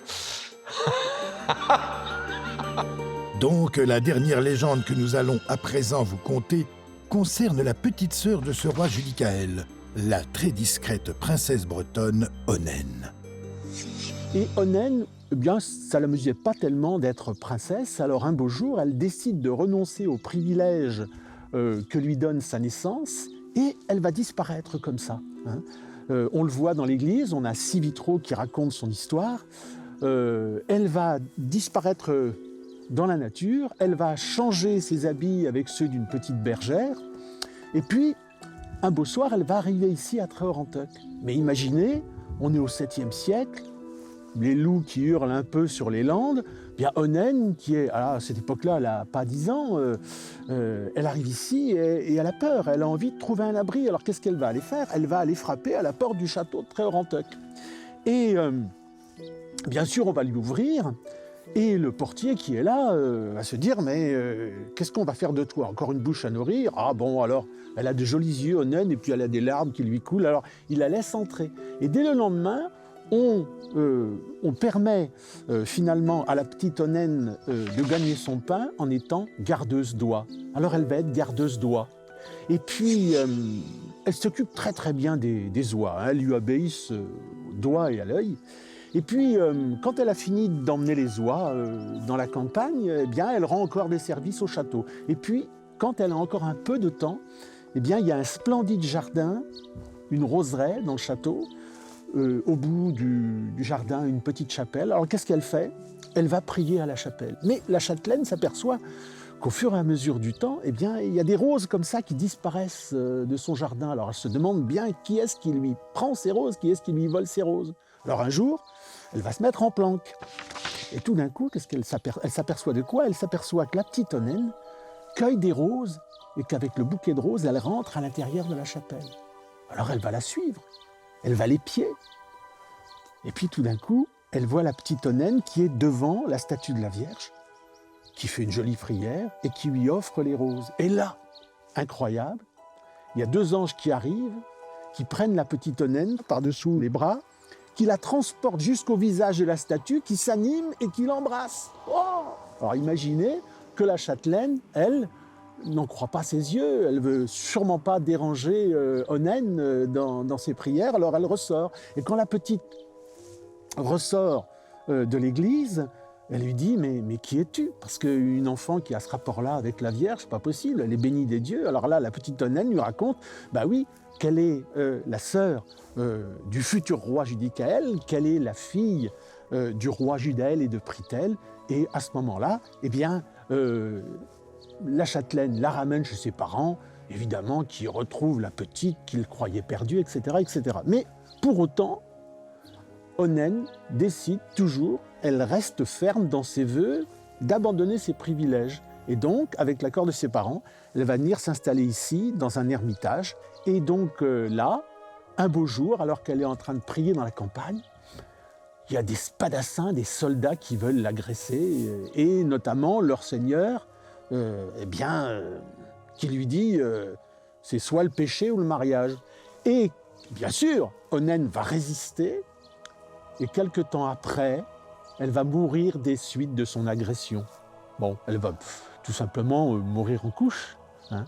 Donc la dernière légende que nous allons à présent vous conter concerne la petite sœur de ce roi Judicaël, la très discrète princesse bretonne Onenne. Et Onenne, eh bien, ça ne l'amusait pas tellement d'être princesse, alors un beau jour, elle décide de renoncer aux privilèges que lui donne sa naissance, et elle va disparaître comme ça, hein. On le voit dans l'église, on a 6 vitraux qui racontent son histoire. Elle va disparaître dans la nature, elle va changer ses habits avec ceux d'une petite bergère, et puis, un beau soir, elle va arriver ici à Tréorentec. Mais imaginez, on est au 7e siècle, les loups qui hurlent un peu sur les landes, bien Onenne, qui est, à cette époque-là, elle n'a pas 10 ans, elle arrive ici et elle a peur, elle a envie de trouver un abri. Alors qu'est-ce qu'elle va aller faire? Elle va aller frapper à la porte du château de Tréorentec. Et bien sûr, on va lui ouvrir, et le portier qui est là va se dire « Mais qu'est-ce qu'on va faire de toi? Encore une bouche à nourrir? Ah bon, alors, elle a de jolis yeux, Onenne, et puis elle a des larmes qui lui coulent. » Alors, il la laisse entrer. Et dès le lendemain, on permet finalement à la petite Onenne de gagner son pain en étant gardeuse d'oies. Alors, elle va être gardeuse d'oies. Et puis, elle s'occupe très très bien des oies, hein. Elle lui obéissent au doigt et à l'œil. Et puis, quand elle a fini d'emmener les oies dans la campagne, eh bien, elle rend encore des services au château. Et puis, quand elle a encore un peu de temps, eh bien, il y a un splendide jardin, une roseraie dans le château. Au bout du jardin, une petite chapelle. Alors, qu'est-ce qu'elle fait? Elle va prier à la chapelle. Mais la châtelaine s'aperçoit qu'au fur et à mesure du temps, eh bien, il y a des roses comme ça qui disparaissent de son jardin. Alors, elle se demande bien qui est-ce qui lui prend ces roses, qui est-ce qui lui vole ces roses. Alors, un jour, elle va se mettre en planque. Et tout d'un coup, elle s'aperçoit de quoi? Elle s'aperçoit que la petite Onenne cueille des roses et qu'avec le bouquet de roses, elle rentre à l'intérieur de la chapelle. Alors, elle va la suivre. Elle va l'épier. Et puis, tout d'un coup, elle voit la petite Onenne qui est devant la statue de la Vierge, qui fait une jolie prière et qui lui offre les roses. Et là, incroyable, il y a 2 anges qui arrivent, qui prennent la petite Onenne par-dessous les bras, qui la transportent jusqu'au visage de la statue, qui s'anime et qui l'embrasse. Oh! Alors imaginez que la châtelaine, elle, n'en croit pas ses yeux, elle ne veut sûrement pas déranger Onenne dans ses prières, alors elle ressort. Et quand la petite ressort de l'église, elle lui dit « Mais qui es-tu » Parce qu'une enfant qui a ce rapport-là avec la Vierge, c'est pas possible, elle est bénie des dieux. Alors là, la petite Onenne lui raconte « Bah oui, qu'elle est la sœur du futur roi Judicaël, qu'elle est la fille du roi Judaël et de Pritel. » Et à ce moment-là, eh bien, la châtelaine la ramène chez ses parents, évidemment, qui retrouvent la petite qu'il croyait perdue, etc., etc. Mais pour autant, Onenne décide toujours, elle reste ferme dans ses vœux d'abandonner ses privilèges. Et donc, avec l'accord de ses parents, elle va venir s'installer ici, dans un ermitage. Et donc là, un beau jour, alors qu'elle est en train de prier dans la campagne, il y a des spadassins, des soldats qui veulent l'agresser, et notamment leur seigneur, qui lui dit c'est soit le péché ou le mariage. Et bien sûr, Onenne va résister, et quelque temps après, elle va mourir des suites de son agression. Bon, elle va tout simplement mourir en couche, hein.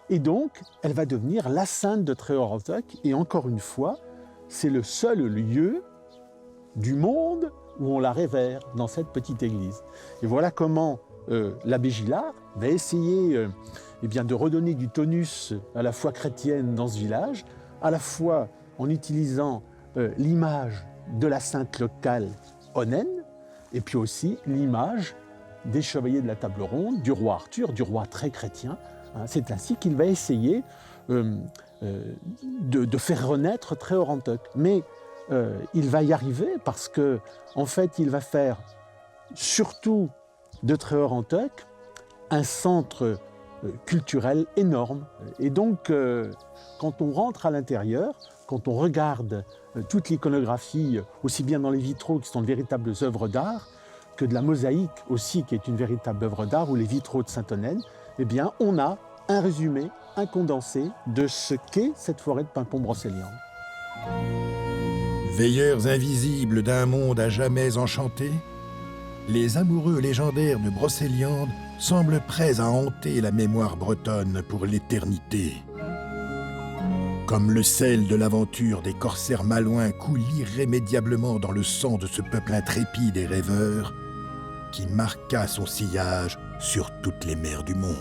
Et donc, elle va devenir la sainte de Tréorentec, et encore une fois, c'est le seul lieu du monde où on la révère, dans cette petite église. Et voilà comment l'abbé Gillard va essayer de redonner du tonus à la foi chrétienne dans ce village, à la fois en utilisant l'image de la sainte locale Onnen, et puis aussi l'image des chevaliers de la table ronde, du roi Arthur, du roi très chrétien. C'est ainsi qu'il va essayer de faire renaître Tré-Orantoc. Mais il va y arriver parce que, en fait, il va faire surtout de Tré-Orantoc un centre culturel énorme. Et donc, quand on rentre à l'intérieur, quand on regarde toute l'iconographie, aussi bien dans les vitraux qui sont de véritables œuvres d'art, que de la mosaïque aussi, qui est une véritable œuvre d'art, ou les vitraux de Sainte-Onnen, eh bien, on a un résumé, un condensé de ce qu'est cette forêt de Paimpont-Brocéliande. Veilleurs invisibles d'un monde à jamais enchanté, les amoureux légendaires de Brocéliande semblent prêts à hanter la mémoire bretonne pour l'éternité. Comme le sel de l'aventure des corsaires malouins coule irrémédiablement dans le sang de ce peuple intrépide et rêveur qui marqua son sillage sur toutes les mers du monde.